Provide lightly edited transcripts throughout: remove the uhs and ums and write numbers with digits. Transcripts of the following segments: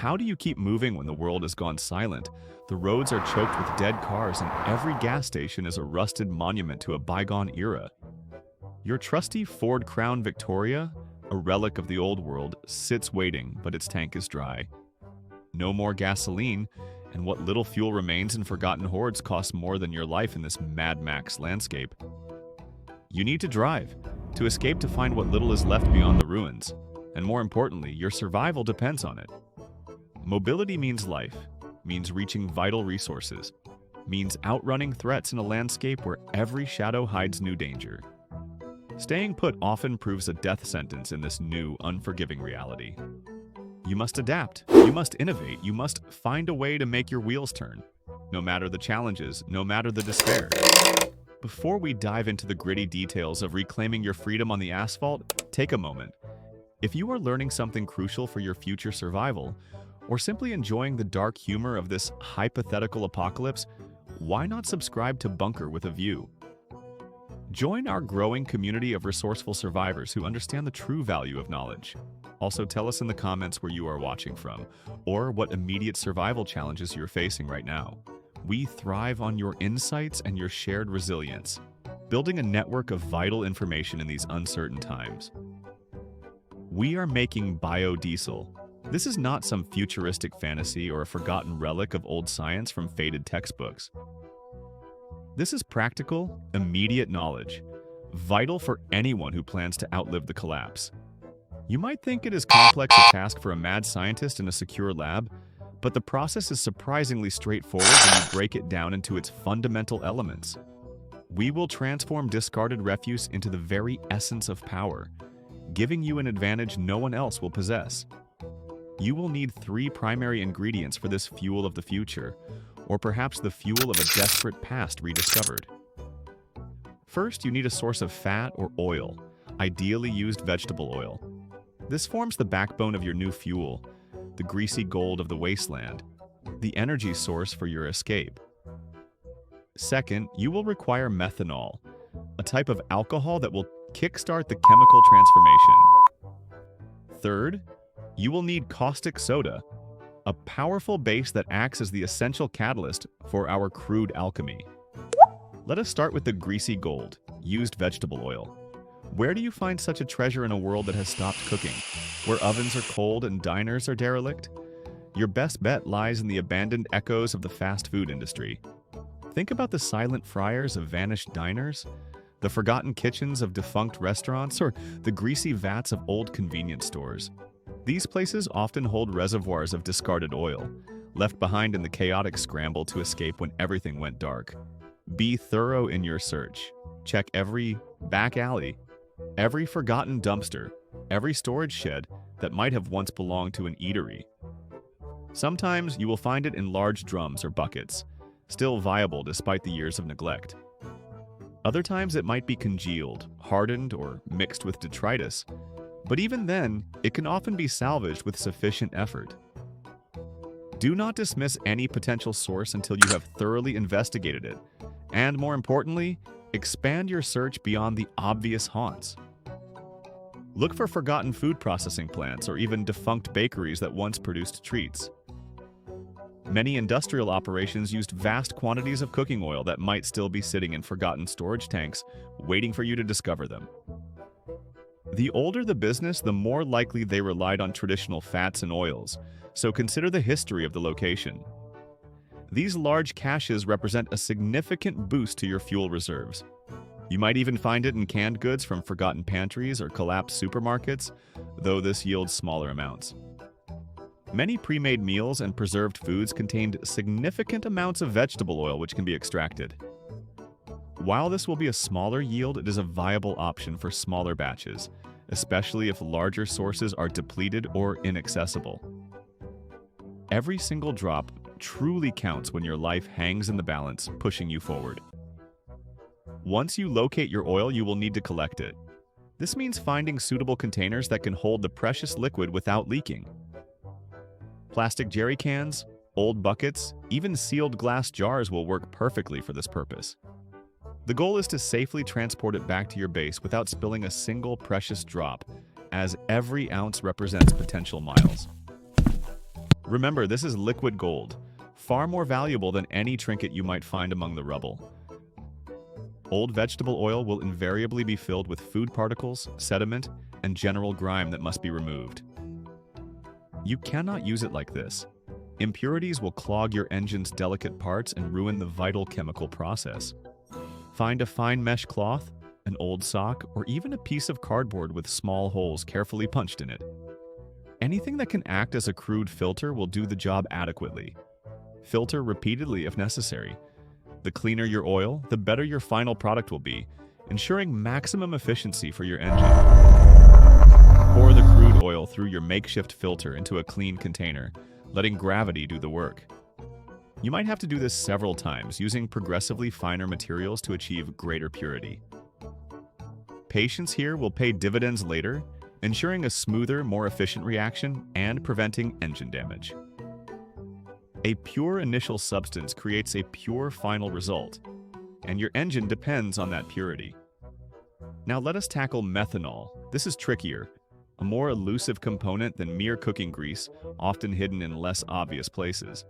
how do you keep moving when the world has gone silent? The roads are choked with dead cars, and every gas station is a rusted monument to a bygone era. Your trusty Ford Crown Victoria, a relic of the old world, sits waiting, but its tank is dry. No more gasoline, and what little fuel remains in forgotten hordes costs more than your life in this Mad Max landscape. You need to drive, to escape, to find what little is left beyond the ruins. And more importantly, your survival depends on it. Mobility means life, means reaching vital resources, means outrunning threats in a landscape where every shadow hides new danger. Staying put often proves a death sentence in this new, unforgiving reality. You must adapt, you must innovate, you must find a way to make your wheels turn, no matter the challenges, no matter the despair. Before we dive into the gritty details of reclaiming your freedom on the asphalt, take a moment. If you are learning something crucial for your future survival, or simply enjoying the dark humor of this hypothetical apocalypse, why not subscribe to Bunker with a View? Join our growing community of resourceful survivors who understand the true value of knowledge. Also, tell us in the comments where you are watching from, or what immediate survival challenges you're facing right now. We thrive on your insights and your shared resilience, building a network of vital information in these uncertain times. We are making biodiesel. This is not some futuristic fantasy or a forgotten relic of old science from faded textbooks. This is practical, immediate knowledge, vital for anyone who plans to outlive the collapse. You might think it is complex a task for a mad scientist in a secure lab, but the process is surprisingly straightforward when you break it down into its fundamental elements. We will transform discarded refuse into the very essence of power, giving you an advantage no one else will possess. You will need 3 primary ingredients for this fuel of the future, or perhaps the fuel of a desperate past rediscovered. First, you need a source of fat or oil, ideally used vegetable oil. This forms the backbone of your new fuel, the greasy gold of the wasteland, the energy source for your escape. Second, you will require methanol, a type of alcohol that will kickstart the chemical transformation. Third, you will need caustic soda, a powerful base that acts as the essential catalyst for our crude alchemy. Let us start with the greasy gold, used vegetable oil. Where do you find such a treasure in a world that has stopped cooking, where ovens are cold and diners are derelict? Your best bet lies in the abandoned echoes of the fast food industry. Think about the silent fryers of vanished diners, the forgotten kitchens of defunct restaurants, or the greasy vats of old convenience stores. These places often hold reservoirs of discarded oil, left behind in the chaotic scramble to escape when everything went dark. Be thorough in your search. Check every back alley, every forgotten dumpster, every storage shed that might have once belonged to an eatery. Sometimes you will find it in large drums or buckets, still viable despite the years of neglect. Other times it might be congealed, hardened, or mixed with detritus, but even then, it can often be salvaged with sufficient effort. Do not dismiss any potential source until you have thoroughly investigated it, and more importantly, expand your search beyond the obvious haunts. Look for forgotten food processing plants or even defunct bakeries that once produced treats. Many industrial operations used vast quantities of cooking oil that might still be sitting in forgotten storage tanks, waiting for you to discover them. The older the business, the more likely they relied on traditional fats and oils, so consider the history of the location. These large caches represent a significant boost to your fuel reserves. You might even find it in canned goods from forgotten pantries or collapsed supermarkets, though this yields smaller amounts. Many pre-made meals and preserved foods contained significant amounts of vegetable oil which can be extracted. While this will be a smaller yield, it is a viable option for smaller batches, especially if larger sources are depleted or inaccessible. Every single drop truly counts when your life hangs in the balance, pushing you forward. Once you locate your oil, you will need to collect it. This means finding suitable containers that can hold the precious liquid without leaking. Plastic jerry cans, old buckets, even sealed glass jars will work perfectly for this purpose. The goal is to safely transport it back to your base without spilling a single precious drop, as every ounce represents potential miles. Remember, this is liquid gold, far more valuable than any trinket you might find among the rubble. Old vegetable oil will invariably be filled with food particles, sediment, and general grime that must be removed. You cannot use it like this. Impurities will clog your engine's delicate parts and ruin the vital chemical process. Find a fine mesh cloth, an old sock, or even a piece of cardboard with small holes carefully punched in it. Anything that can act as a crude filter will do the job adequately. Filter repeatedly if necessary. The cleaner your oil, the better your final product will be, ensuring maximum efficiency for your engine. Pour the crude oil through your makeshift filter into a clean container, letting gravity do the work. You might have to do this several times, using progressively finer materials to achieve greater purity. Patience here will pay dividends later, ensuring a smoother, more efficient reaction and preventing engine damage. A pure initial substance creates a pure final result, and your engine depends on that purity. Now let us tackle methanol. This is trickier, a more elusive component than mere cooking grease, often hidden in less obvious places.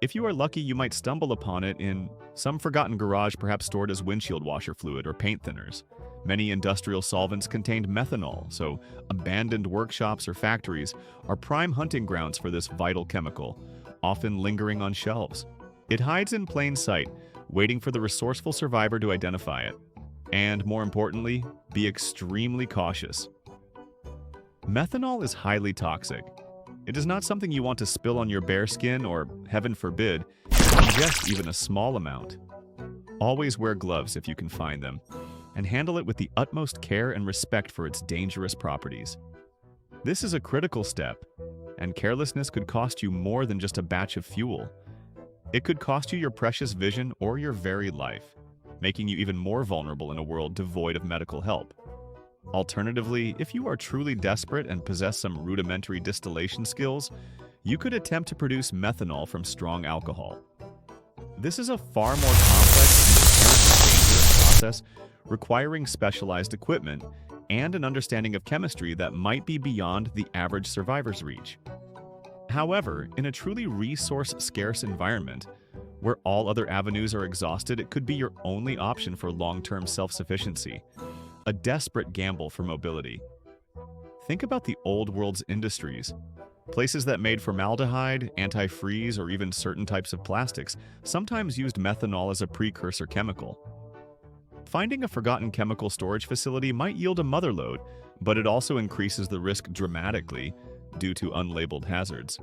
If you are lucky, you might stumble upon it in some forgotten garage, perhaps stored as windshield washer fluid or paint thinners. Many industrial solvents contained methanol, so abandoned workshops or factories are prime hunting grounds for this vital chemical, often lingering on shelves. It hides in plain sight, waiting for the resourceful survivor to identify it. And more importantly, be extremely cautious. Methanol is highly toxic. It is not something you want to spill on your bare skin or, heaven forbid, ingest even a small amount. Always wear gloves if you can find them, and handle it with the utmost care and respect for its dangerous properties. This is a critical step, and carelessness could cost you more than just a batch of fuel. It could cost you your precious vision or your very life, making you even more vulnerable in a world devoid of medical help. Alternatively, if you are truly desperate and possess some rudimentary distillation skills, you could attempt to produce methanol from strong alcohol. This is a far more complex and inherently dangerous process, requiring specialized equipment and an understanding of chemistry that might be beyond the average survivor's reach. However, in a truly resource-scarce environment, where all other avenues are exhausted, it could be your only option for long-term self-sufficiency, a desperate gamble for mobility. Think about the old world's industries. Places that made formaldehyde, antifreeze, or even certain types of plastics sometimes used methanol as a precursor chemical. Finding a forgotten chemical storage facility might yield a mother lode, but it also increases the risk dramatically due to unlabeled hazards.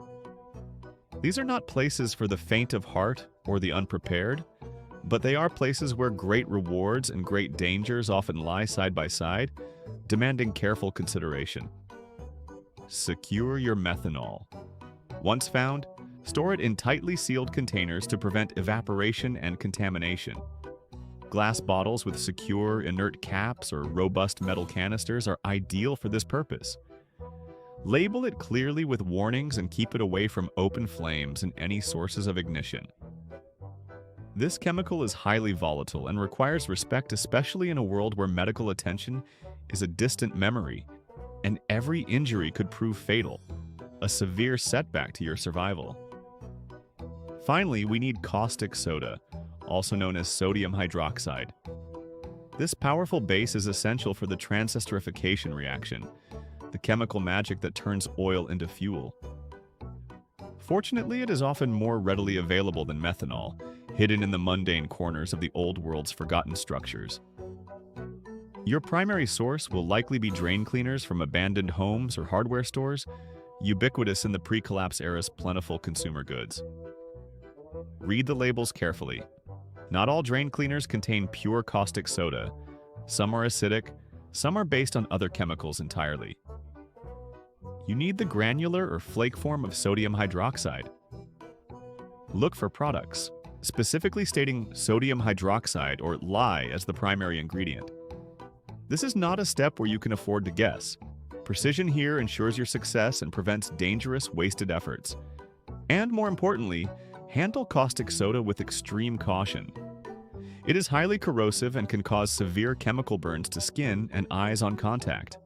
These are not places for the faint of heart or the unprepared, but they are places where great rewards and great dangers often lie side by side, demanding careful consideration. Secure your methanol. Once found, store it in tightly sealed containers to prevent evaporation and contamination. Glass bottles with secure, inert caps or robust metal canisters are ideal for this purpose. Label it clearly with warnings and keep it away from open flames and any sources of ignition. This chemical is highly volatile and requires respect, especially in a world where medical attention is a distant memory, and every injury could prove fatal, a severe setback to your survival. Finally, we need caustic soda, also known as sodium hydroxide. This powerful base is essential for the transesterification reaction, the chemical magic that turns oil into fuel. Fortunately, it is often more readily available than methanol, hidden in the mundane corners of the old world's forgotten structures. Your primary source will likely be drain cleaners from abandoned homes or hardware stores, ubiquitous in the pre-collapse era's plentiful consumer goods. Read the labels carefully. Not all drain cleaners contain pure caustic soda. Some are acidic, some are based on other chemicals entirely. You need the granular or flake form of sodium hydroxide. Look for products, specifically stating sodium hydroxide or lye as the primary ingredient. This is not a step where you can afford to guess. Precision here ensures your success and prevents dangerous, wasted efforts. And more importantly, handle caustic soda with extreme caution. It is highly corrosive and can cause severe chemical burns to skin and eyes on contact.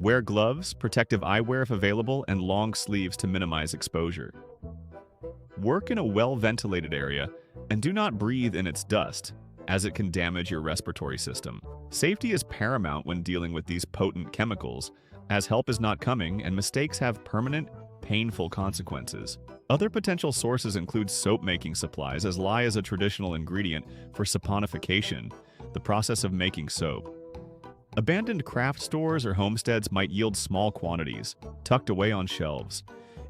Wear gloves, protective eyewear if available, and long sleeves to minimize exposure. Work in a well-ventilated area and do not breathe in its dust, as it can damage your respiratory system. Safety is paramount when dealing with these potent chemicals, as help is not coming and mistakes have permanent, painful consequences. Other potential sources include soap-making supplies, as lye is a traditional ingredient for saponification, the process of making soap. Abandoned craft stores or homesteads might yield small quantities, tucked away on shelves.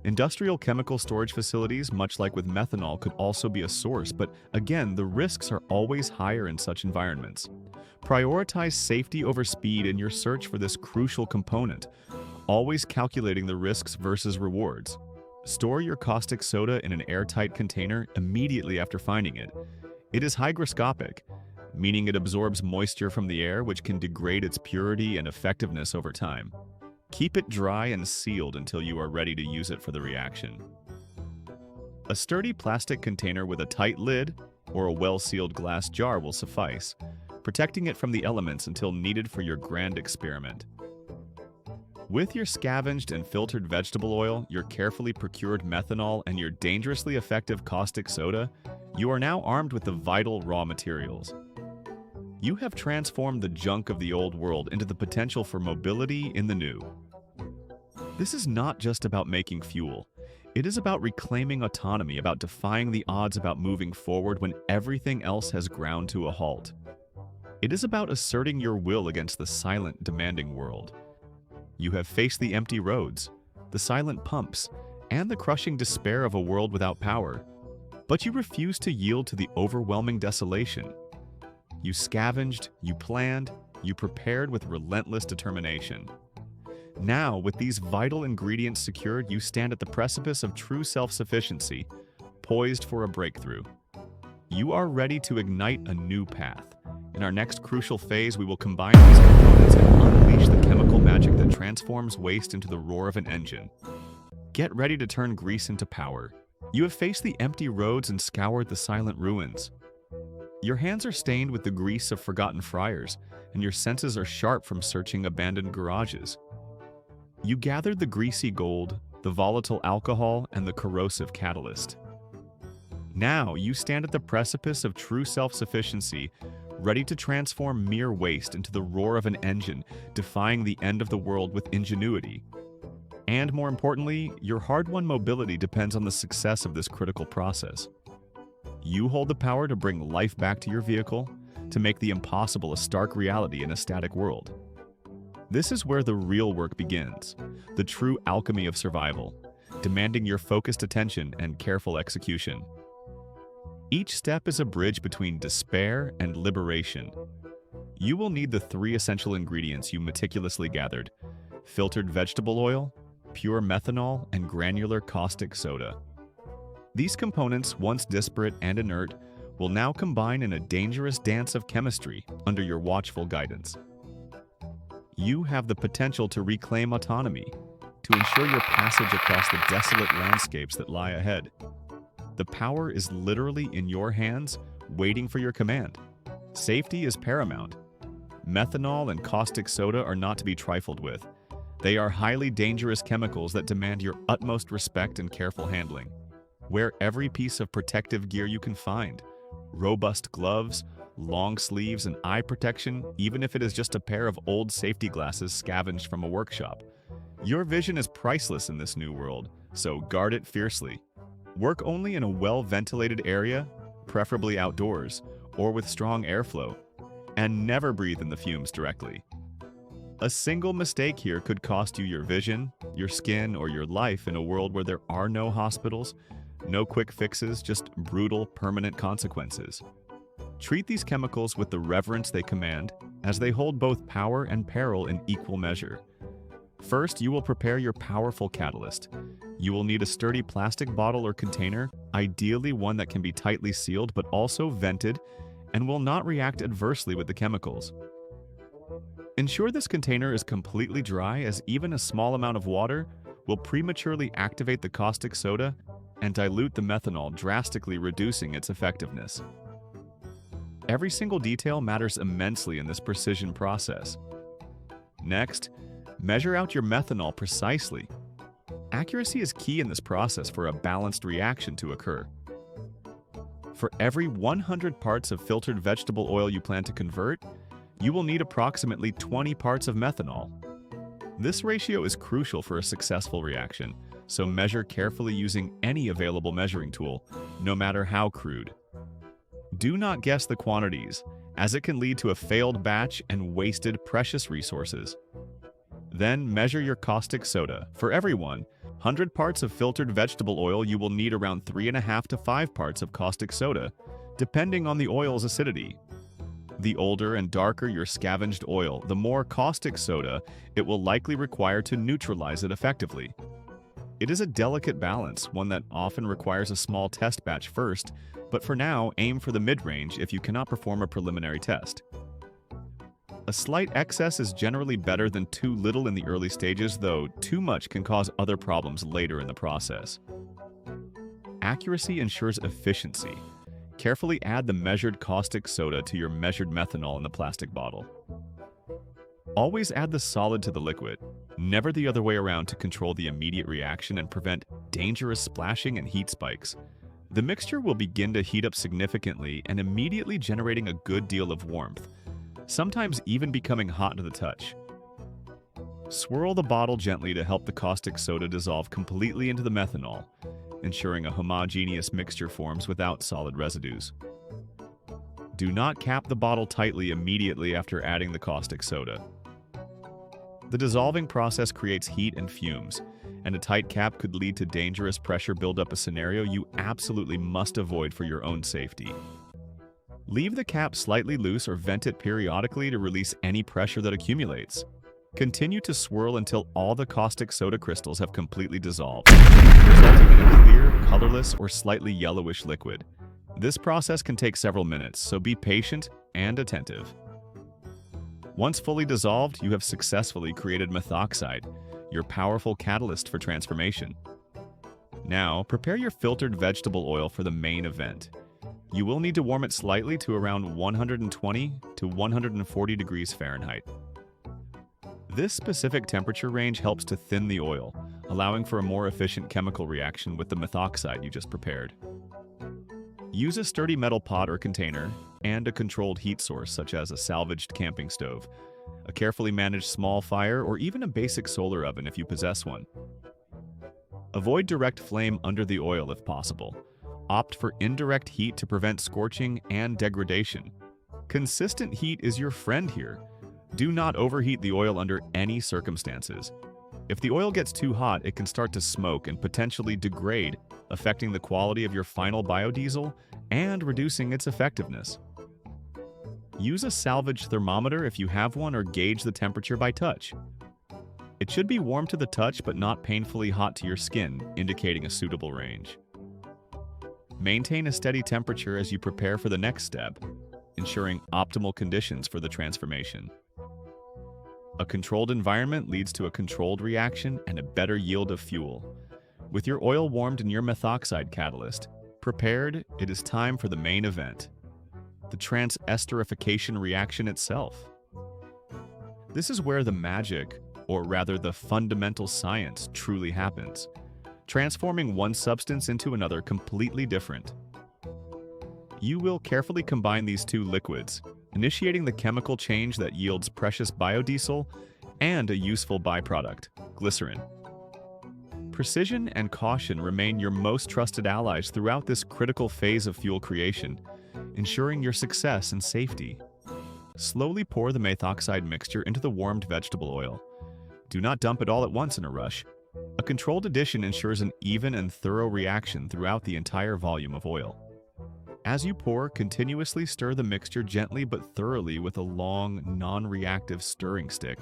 Industrial chemical storage facilities, much like with methanol, could also be a source, but again, the risks are always higher in such environments. Prioritize safety over speed in your search for this crucial component, always calculating the risks versus rewards. Store your caustic soda in an airtight container immediately after finding it. It is hygroscopic, meaning it absorbs moisture from the air, which can degrade its purity and effectiveness over time. Keep it dry and sealed until you are ready to use it for the reaction. A sturdy plastic container with a tight lid or a well-sealed glass jar will suffice, protecting it from the elements until needed for your grand experiment. With your scavenged and filtered vegetable oil, your carefully procured methanol, and your dangerously effective caustic soda, you are now armed with the vital raw materials. You have transformed the junk of the old world into the potential for mobility in the new. This is not just about making fuel. It is about reclaiming autonomy, about defying the odds, about moving forward when everything else has ground to a halt. It is about asserting your will against the silent, demanding world. You have faced the empty roads, the silent pumps, and the crushing despair of a world without power. But you refuse to yield to the overwhelming desolation. You scavenged, you planned, you prepared with relentless determination. Now, with these vital ingredients secured, you stand at the precipice of true self-sufficiency, poised for a breakthrough. You are ready to ignite a new path. In our next crucial phase, we will combine these components and unleash the chemical magic that transforms waste into the roar of an engine. Get ready to turn grease into power. You have faced the empty roads and scoured the silent ruins. Your hands are stained with the grease of forgotten fryers, and your senses are sharp from searching abandoned garages. You gathered the greasy gold, the volatile alcohol, and the corrosive catalyst. Now you stand at the precipice of true self-sufficiency, ready to transform mere waste into the roar of an engine, defying the end of the world with ingenuity. And more importantly, your hard-won mobility depends on the success of this critical process. You hold the power to bring life back to your vehicle, to make the impossible a stark reality in a static world. This is where the real work begins, the true alchemy of survival, demanding your focused attention and careful execution. Each step is a bridge between despair and liberation. You will need the 3 essential ingredients you meticulously gathered: filtered vegetable oil, pure methanol, and granular caustic soda. These components, once disparate and inert, will now combine in a dangerous dance of chemistry under your watchful guidance. You have the potential to reclaim autonomy, to ensure your passage across the desolate landscapes that lie ahead. The power is literally in your hands, waiting for your command. Safety is paramount. Methanol and caustic soda are not to be trifled with. They are highly dangerous chemicals that demand your utmost respect and careful handling. Wear every piece of protective gear you can find. Robust gloves, long sleeves, and eye protection, even if it is just a pair of old safety glasses scavenged from a workshop. Your vision is priceless in this new world, so guard it fiercely. Work only in a well-ventilated area, preferably outdoors, or with strong airflow, and never breathe in the fumes directly. A single mistake here could cost you your vision, your skin, or your life in a world where there are no hospitals, no quick fixes, just brutal, permanent consequences. Treat these chemicals with the reverence they command, as they hold both power and peril in equal measure. First, you will prepare your powerful catalyst. You will need a sturdy plastic bottle or container, ideally one that can be tightly sealed but also vented and will not react adversely with the chemicals. Ensure this container is completely dry, as even a small amount of water will prematurely activate the caustic soda and dilute the methanol, drastically reducing its effectiveness. Every single detail matters immensely in this precision process. Next, Measure out your methanol precisely. Accuracy is key in this process for a balanced reaction to occur. For every 100 parts of filtered vegetable oil you plan to convert, you will need approximately 20 parts of methanol. This ratio is crucial for a successful reaction, so measure carefully using any available measuring tool, no matter how crude. Do not guess the quantities, as it can lead to a failed batch and wasted precious resources. Then measure your caustic soda. For every 100 parts of filtered vegetable oil, you will need around 3.5 to 5 parts of caustic soda, depending on the oil's acidity. The older and darker your scavenged oil, the more caustic soda it will likely require to neutralize it effectively. It is a delicate balance, one that often requires a small test batch first, but for now, aim for the mid-range if you cannot perform a preliminary test. A slight excess is generally better than too little in the early stages, though too much can cause other problems later in the process. Accuracy ensures efficiency. Carefully add the measured caustic soda to your measured methanol in the plastic bottle. Always add the solid to the liquid, never the other way around, to control the immediate reaction and prevent dangerous splashing and heat spikes. The mixture will begin to heat up significantly and immediately generating a good deal of warmth, sometimes even becoming hot to the touch. Swirl the bottle gently to help the caustic soda dissolve completely into the methanol, ensuring a homogeneous mixture forms without solid residues. Do not cap the bottle tightly immediately after adding the caustic soda. The dissolving process creates heat and fumes, and a tight cap could lead to dangerous pressure buildup, a scenario you absolutely must avoid for your own safety. Leave the cap slightly loose or vent it periodically to release any pressure that accumulates. Continue to swirl until all the caustic soda crystals have completely dissolved, resulting in a clear, colorless, or slightly yellowish liquid. This process can take several minutes, so be patient and attentive. Once fully dissolved, you have successfully created methoxide, your powerful catalyst for transformation. Now, prepare your filtered vegetable oil for the main event. You will need to warm it slightly to around 120 to 140 degrees Fahrenheit. This specific temperature range helps to thin the oil, allowing for a more efficient chemical reaction with the methoxide you just prepared. Use a sturdy metal pot or container and a controlled heat source such as a salvaged camping stove, a carefully managed small fire, or even a basic solar oven if you possess one. Avoid direct flame under the oil if possible. Opt for indirect heat to prevent scorching and degradation. Consistent heat is your friend here. Do not overheat the oil under any circumstances. If the oil gets too hot, it can start to smoke and potentially degrade, affecting the quality of your final biodiesel and reducing its effectiveness. Use a salvage thermometer if you have one, or gauge the temperature by touch. It should be warm to the touch but not painfully hot to your skin, indicating a suitable range. Maintain a steady temperature as you prepare for the next step, ensuring optimal conditions for the transformation. A controlled environment leads to a controlled reaction and a better yield of fuel. With your oil warmed in your methoxide catalyst prepared, it is time for the main event, the transesterification reaction itself. This is where the magic, or rather the fundamental science, truly happens, transforming one substance into another completely different. You will carefully combine these two liquids, initiating the chemical change that yields precious biodiesel and a useful byproduct, glycerin. Precision and caution remain your most trusted allies throughout this critical phase of fuel creation, ensuring your success and safety. Slowly pour the methoxide mixture into the warmed vegetable oil. Do not dump it all at once in a rush. A controlled addition ensures an even and thorough reaction throughout the entire volume of oil. As you pour, continuously stir the mixture gently but thoroughly with a long, non-reactive stirring stick,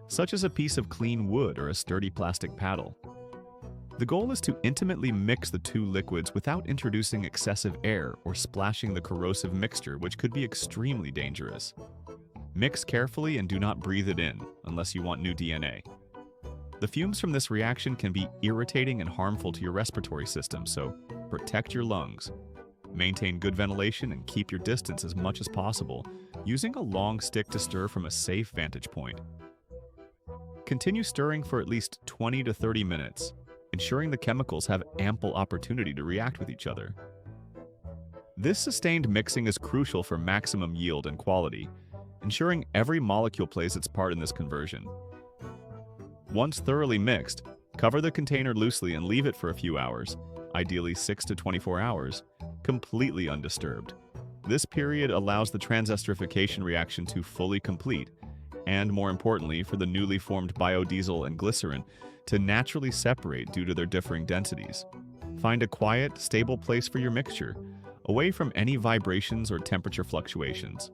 such as a piece of clean wood or a sturdy plastic paddle. The goal is to intimately mix the two liquids without introducing excessive air or splashing the corrosive mixture, which could be extremely dangerous. Mix carefully and do not breathe it in, unless you want new DNA. The fumes from this reaction can be irritating and harmful to your respiratory system, so protect your lungs. Maintain good ventilation and keep your distance as much as possible, using a long stick to stir from a safe vantage point. Continue stirring for at least 20 to 30 minutes, ensuring the chemicals have ample opportunity to react with each other. This sustained mixing is crucial for maximum yield and quality, ensuring every molecule plays its part in this conversion. Once thoroughly mixed, cover the container loosely and leave it for a few hours, ideally 6 to 24 hours, completely undisturbed. This period allows the transesterification reaction to fully complete, and more importantly, for the newly formed biodiesel and glycerin to naturally separate due to their differing densities. Find a quiet, stable place for your mixture, away from any vibrations or temperature fluctuations.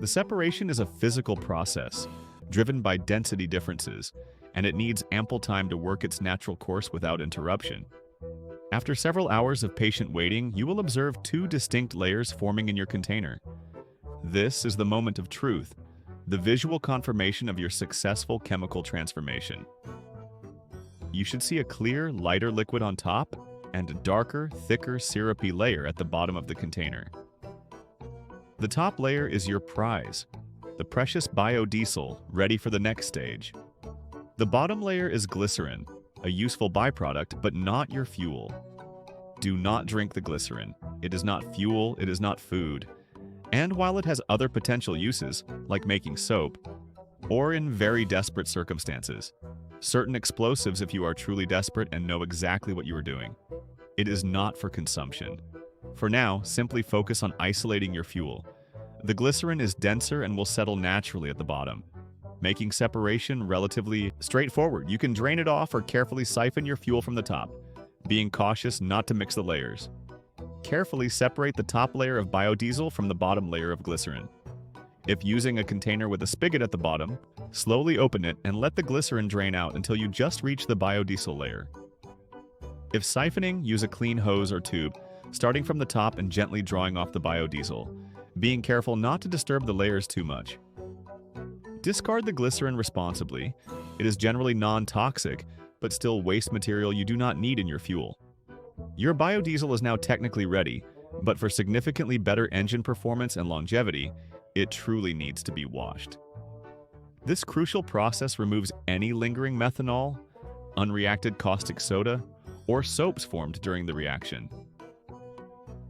The separation is a physical process, driven by density differences, and it needs ample time to work its natural course without interruption. After several hours of patient waiting, you will observe two distinct layers forming in your container. This is the moment of truth, the visual confirmation of your successful chemical transformation. You should see a clear, lighter liquid on top and a darker, thicker, syrupy layer at the bottom of the container. The top layer is your prize, the precious biodiesel ready for the next stage. The bottom layer is glycerin, a useful byproduct but not your fuel. Do not drink the glycerin. It is not fuel, it is not food. And while it has other potential uses, like making soap, or in very desperate circumstances, certain explosives if you are truly desperate and know exactly what you are doing, it is not for consumption. For now, simply focus on isolating your fuel. The glycerin is denser and will settle naturally at the bottom, making separation relatively straightforward. You can drain it off or carefully siphon your fuel from the top, being cautious not to mix the layers. Carefully separate the top layer of biodiesel from the bottom layer of glycerin. If using a container with a spigot at the bottom, slowly open it and let the glycerin drain out until you just reach the biodiesel layer. If siphoning, use a clean hose or tube, starting from the top and gently drawing off the biodiesel, being careful not to disturb the layers too much. Discard the glycerin responsibly. It is generally non-toxic, but still waste material you do not need in your fuel. Your biodiesel is now technically ready, but for significantly better engine performance and longevity, it truly needs to be washed. This crucial process removes any lingering methanol, unreacted caustic soda, or soaps formed during the reaction.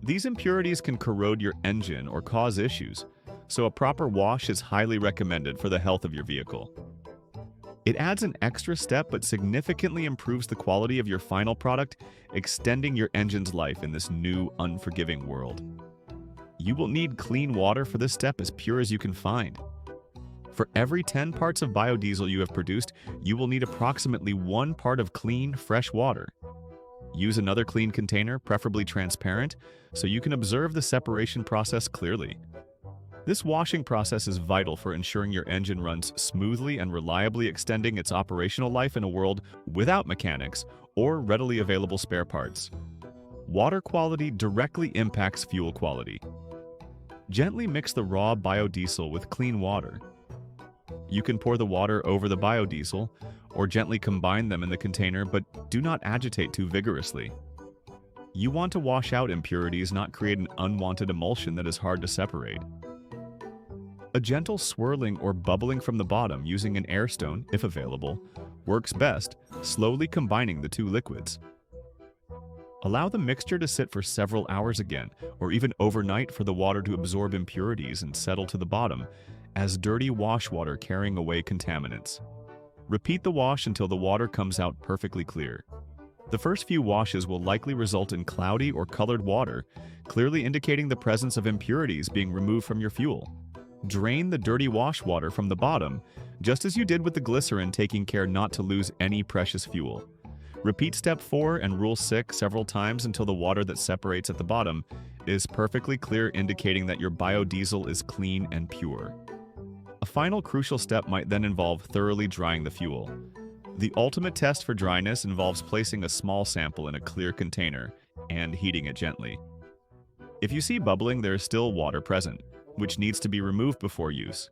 These impurities can corrode your engine or cause issues, so a proper wash is highly recommended for the health of your vehicle. It adds an extra step but significantly improves the quality of your final product, extending your engine's life in this new, unforgiving world. You will need clean water for this step as pure as you can find. For every 10 parts of biodiesel you have produced, you will need approximately 1 part of clean, fresh water. Use another clean container, preferably transparent, so you can observe the separation process clearly. This washing process is vital for ensuring your engine runs smoothly and reliably, extending its operational life in a world without mechanics or readily available spare parts. Water quality directly impacts fuel quality. Gently mix the raw biodiesel with clean water. You can pour the water over the biodiesel or gently combine them in the container, but do not agitate too vigorously. You want to wash out impurities, not create an unwanted emulsion that is hard to separate. A gentle swirling or bubbling from the bottom using an air stone, if available, works best, slowly combining the two liquids. Allow the mixture to sit for several hours again, or even overnight for the water to absorb impurities and settle to the bottom, as dirty wash water carrying away contaminants. Repeat the wash until the water comes out perfectly clear. The first few washes will likely result in cloudy or colored water, clearly indicating the presence of impurities being removed from your fuel. Drain the dirty wash water from the bottom, just as you did with the glycerin, taking care not to lose any precious fuel. Repeat step 4 and rule 6 several times until the water that separates at the bottom is perfectly clear, indicating that your biodiesel is clean and pure. A final crucial step might then involve thoroughly drying the fuel. The ultimate test for dryness involves placing a small sample in a clear container and heating it gently. If you see bubbling, there is still water present, which needs to be removed before use.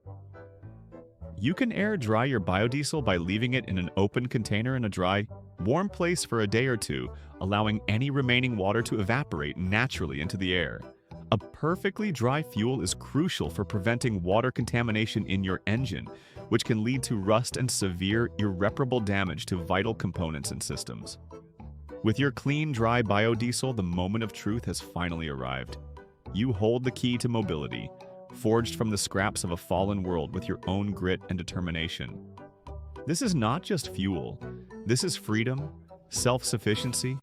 You can air dry your biodiesel by leaving it in an open container in a dry, warm place for a day or two, allowing any remaining water to evaporate naturally into the air. A perfectly dry fuel is crucial for preventing water contamination in your engine, which can lead to rust and severe, irreparable damage to vital components and systems. With your clean, dry biodiesel, the moment of truth has finally arrived. You hold the key to mobility, forged from the scraps of a fallen world with your own grit and determination. This is not just fuel. This is freedom, self-sufficiency,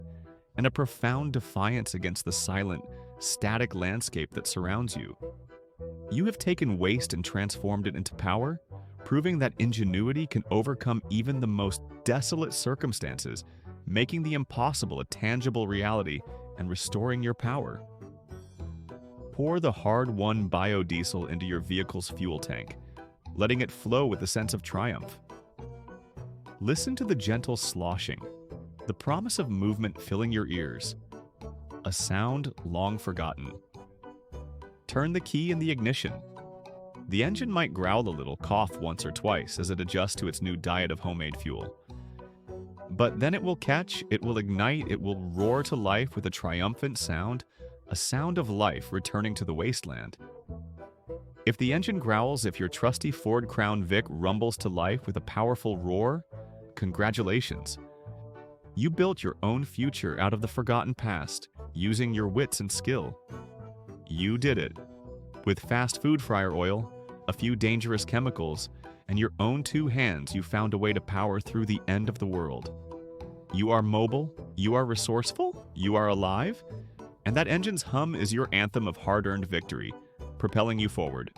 and a profound defiance against the silent, static landscape that surrounds you. You have taken waste and transformed it into power, proving that ingenuity can overcome even the most desolate circumstances, making the impossible a tangible reality and restoring your power. Pour the hard-won biodiesel into your vehicle's fuel tank, letting it flow with a sense of triumph. Listen to the gentle sloshing, the promise of movement filling your ears, a sound long forgotten. Turn the key in the ignition. The engine might growl a little, cough once or twice as it adjusts to its new diet of homemade fuel. But then it will catch, it will ignite, it will roar to life with a triumphant sound, a sound of life returning to the wasteland. If the engine growls, if your trusty Ford Crown Vic rumbles to life with a powerful roar, congratulations. You built your own future out of the forgotten past, using your wits and skill. You did it. With fast food fryer oil, a few dangerous chemicals, and your own 2 hands, you found a way to power through the end of the world. You are mobile, you are resourceful, you are alive, and that engine's hum is your anthem of hard-earned victory, propelling you forward.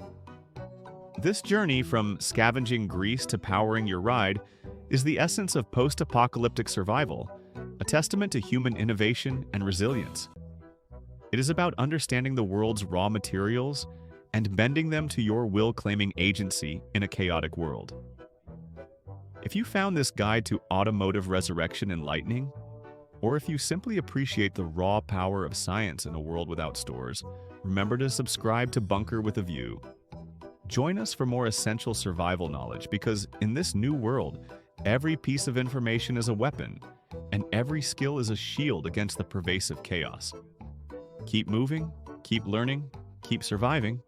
This journey from scavenging grease to powering your ride is the essence of post-apocalyptic survival, a testament to human innovation and resilience. It is about understanding the world's raw materials and bending them to your will-claiming agency in a chaotic world. If you found this guide to automotive resurrection enlightening, or if you simply appreciate the raw power of science in a world without stores, remember to subscribe to Bunker with a View. Join us for more essential survival knowledge, because in this new world, every piece of information is a weapon, and every skill is a shield against the pervasive chaos. Keep moving, keep learning, keep surviving,